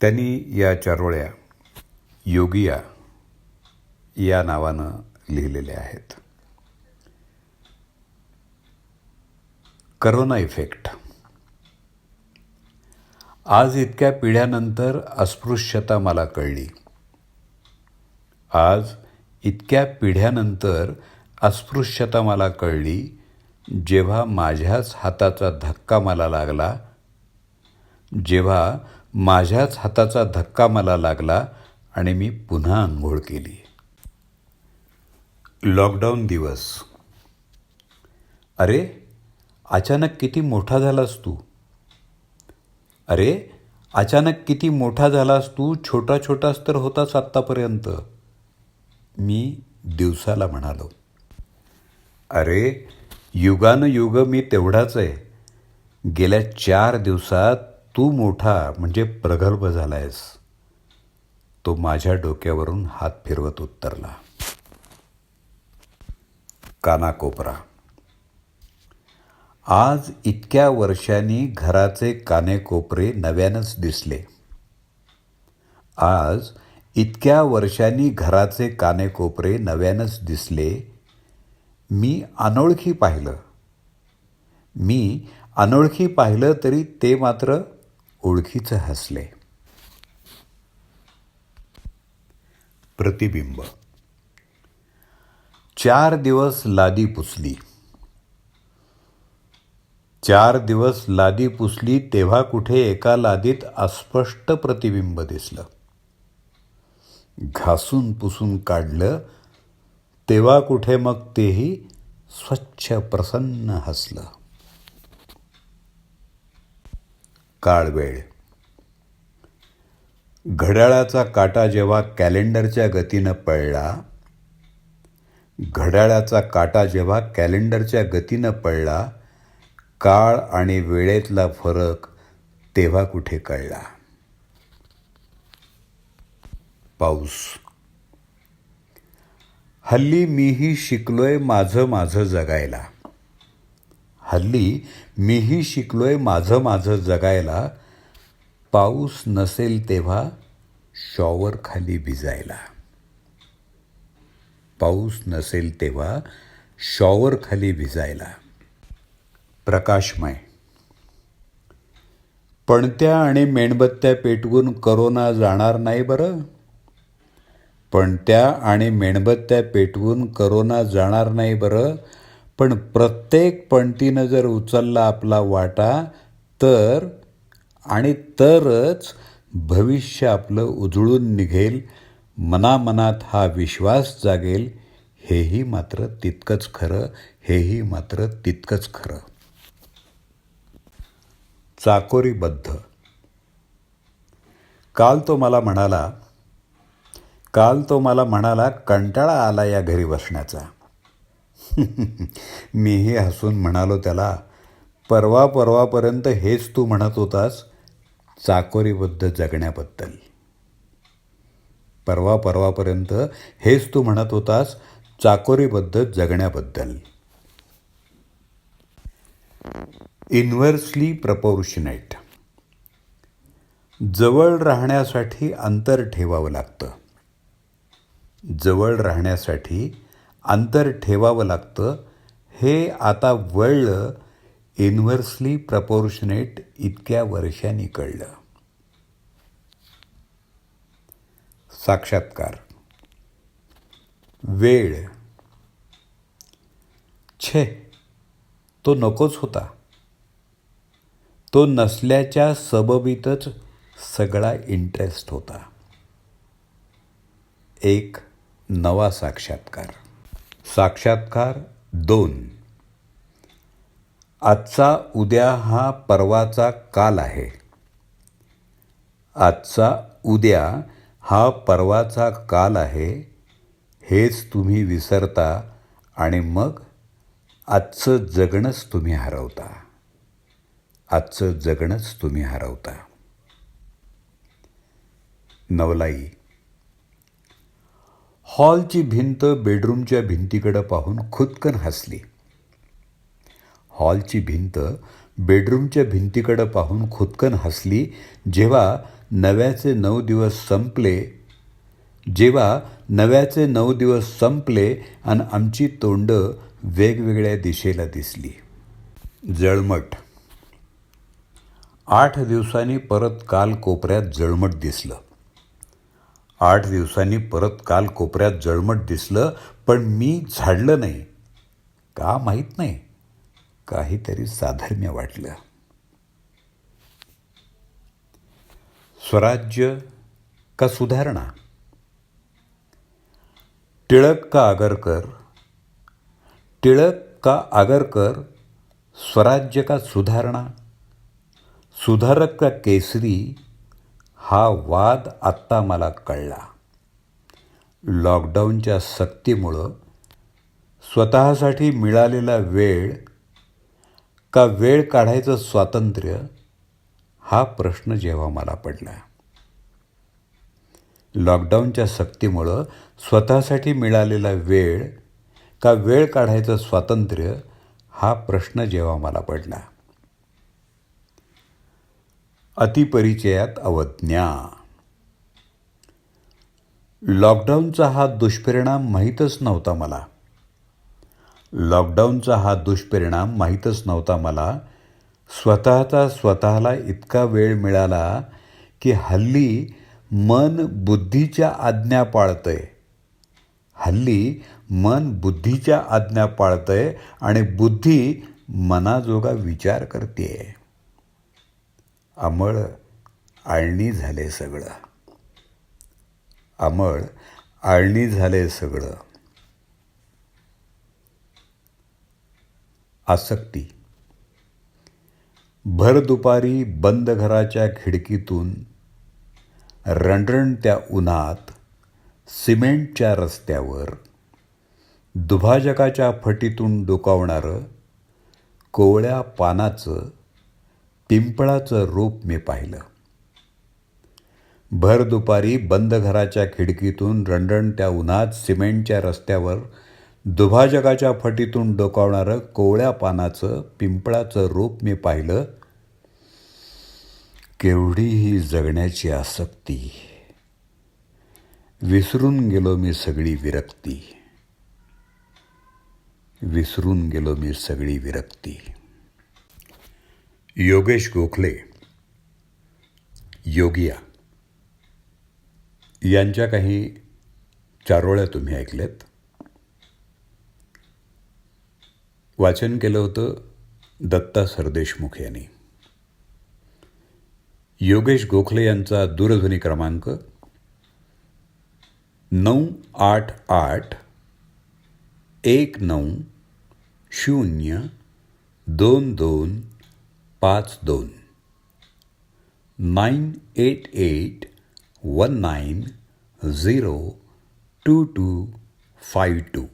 त्यांनी या चारोळ्या योगिया या नावानं लिहिलेल्या आहेत. Corona effect. आज इतक्या पिढ्यानंतर अस्पृश्यता मला कळली. आज इतक्या पिढ्यानंतर अस्पृश्यता मला कळली, जेव्हा माझ्याच हाताचा धक्का मला लागला, जेव्हा माझ्याच हाताचा धक्का मला लागला आणि मी पुन्हा आंघोळ केली. लॉकडाऊन दिवस. अरे, अचानक किती मोठा झालास तू. अरे, अचानक किती मोठा झालास तू. छोटा छोटाच तर होतास आत्तापर्यंत. मी दिवसाला म्हणालो. अरे, युगानुयुग मी तेवढाच आहे. गेल्या 4 दिवसात तू मोठा म्हणजे प्रगल्भ झालायस. तो माझ्या डोक्यावरून हात फिरवत उत्तरला. कानाकोपरा. आज इतक्या वर्षांनी घराचे कानेकोपरे नव्यानंच दिसले. आज इतक्या वर्षांनी घराचे कानेकोपरे नव्यानंच दिसले. मी अनोळखी पाहिलं तरी ते मात्र ओळखीचं हसले. प्रतिबिंब. 4 दिवस लादी पुसली. 4 दिवस लादी पुसली तेव्हा कुठे एका लादीत अस्पष्ट प्रतिबिंब दिसलं. घासून पुसून काढलं तेव्हा कुठे मग तेही स्वच्छ प्रसन्न हसलं. काळवेळ. घड्याळाचा काटा जेव्हा कॅलेंडरच्या गतीनं पळला, काळ आणि वेळेतला फरक तेव्हा कुठे कळला. पाऊस. हल्ली मीही शिकलोय माझं जगायला. पाऊस नसेल तेव्हा शॉवर खाली भिजायला. प्रकाशमय. पणत्या आणि मेणबत्त्या पेटवून करोना जाणार नाही बरं. पण प्रत्येक पणतीनं जर उचलला आपला वाटा तरच भविष्य आपलं उजळून निघेल. मनामनात हा विश्वास जागेल. हेही मात्र तितकंच खरं. चाकोरीबद्ध. काल तो मला म्हणाला कंटाळा आला या घरी बसण्याचा. मीही हसून म्हणालो त्याला, परवापर्यंत हेच तू म्हणत होतास चाकोरीबद्ध जगण्याबद्दल. Inversely proportionate. जवळ राहण्यासाठी अंतर ठेवावं लागतं. हे आता वळलं इन्व्हर्सली प्रपोर्शनेट इतक्या वर्षांनी कळलं. साक्षात्कार. वेळ. तो नकोच होता. तो नसल्याच्या सबबीतच सगळा इंटरेस्ट होता. एक नवा साक्षात्कार. साक्षात्कार 2. आजचा उद्या हा परवाचा काल आहे. हेच तुम्ही विसरता आणि मग आजचं जगणंच तुम्ही हरवता. नवलाई. हॉलची भिंत बेडरूमच्या भिंतीकडे पाहून खुदकन हसली. बेडरूमच्या भिंतीकडे पाहून खुदकन हसली जेव्हा नव्याचे 9 दिवस संपले आणि आमची तोंडं वेगवेगळ्या दिशेला दिसली. जळमट. 8 दिवसांनी परत काल कोपऱ्यात जळमट दिसलं. 8 दिवसांनी परत काल कोपऱ्यात जळमट दिसलं, पण मी झाडलं नाही. का माहीत नाही, काहीतरी साधर्म्य वाटलं. स्वराज्य का सुधारणा? टिळक का आगरकर? टिळक का आगरकर? स्वराज्य का सुधारणा? सुधारक का केसरी? हा वाद आत्ता मला कळला. लॉकडाऊनच्या सक्तीमुळं स्वतःसाठी मिळालेला वेळ का वेळ काढायचं स्वातंत्र्य, हा प्रश्न जेव्हा मला पडला. लॉकडाऊनच्या सक्तीमुळं स्वतःसाठी मिळालेला वेळ का वेळ काढायचं स्वातंत्र्य, हा प्रश्न जेव्हा मला पडला. अतिपरिचयात अवज्ञा. लॉकडाऊनचा हा दुष्परिणाम माहीतच नव्हता मला. स्वतःला इतका वेळ मिळाला की हल्ली मन बुद्धीच्या आज्ञा पाळतंय आणि बुद्धी मनाजोगा विचार करतेय. अमळ आळणी झाले सगळं. आसक्ती. भर दुपारी बंद घराच्या खिडकीतून रणरणत्या उन्हात सिमेंटच्या रस्त्यावर दुभाजकाच्या फटीतून डोकावणारं कोवळ्या पानाचं पिंपळाचं रूप मी पाहिलं. भर दुपारी बंद घराच्या खिडकीतून रणरणत्या उन्हात सिमेंटच्या रस्त्यावर दुभाजकाच्या फटीतून डोकावणारं कोवळ्या पानाचं पिंपळाचं रूप मी पाहिलं. केवढी ही जगण्याची आसक्ती. विसरून गेलो मी सगळी विरक्ती. योगेश गोखले, योगिया यांच्या काही चारोळ्या तुम्ही ऐकल्यात. वाचन केलं होतं दत्ता सरदेशमुख यांनी. योगेश गोखले यांचा दूरध्वनी क्रमांक 988-19-02252 988-19-02252.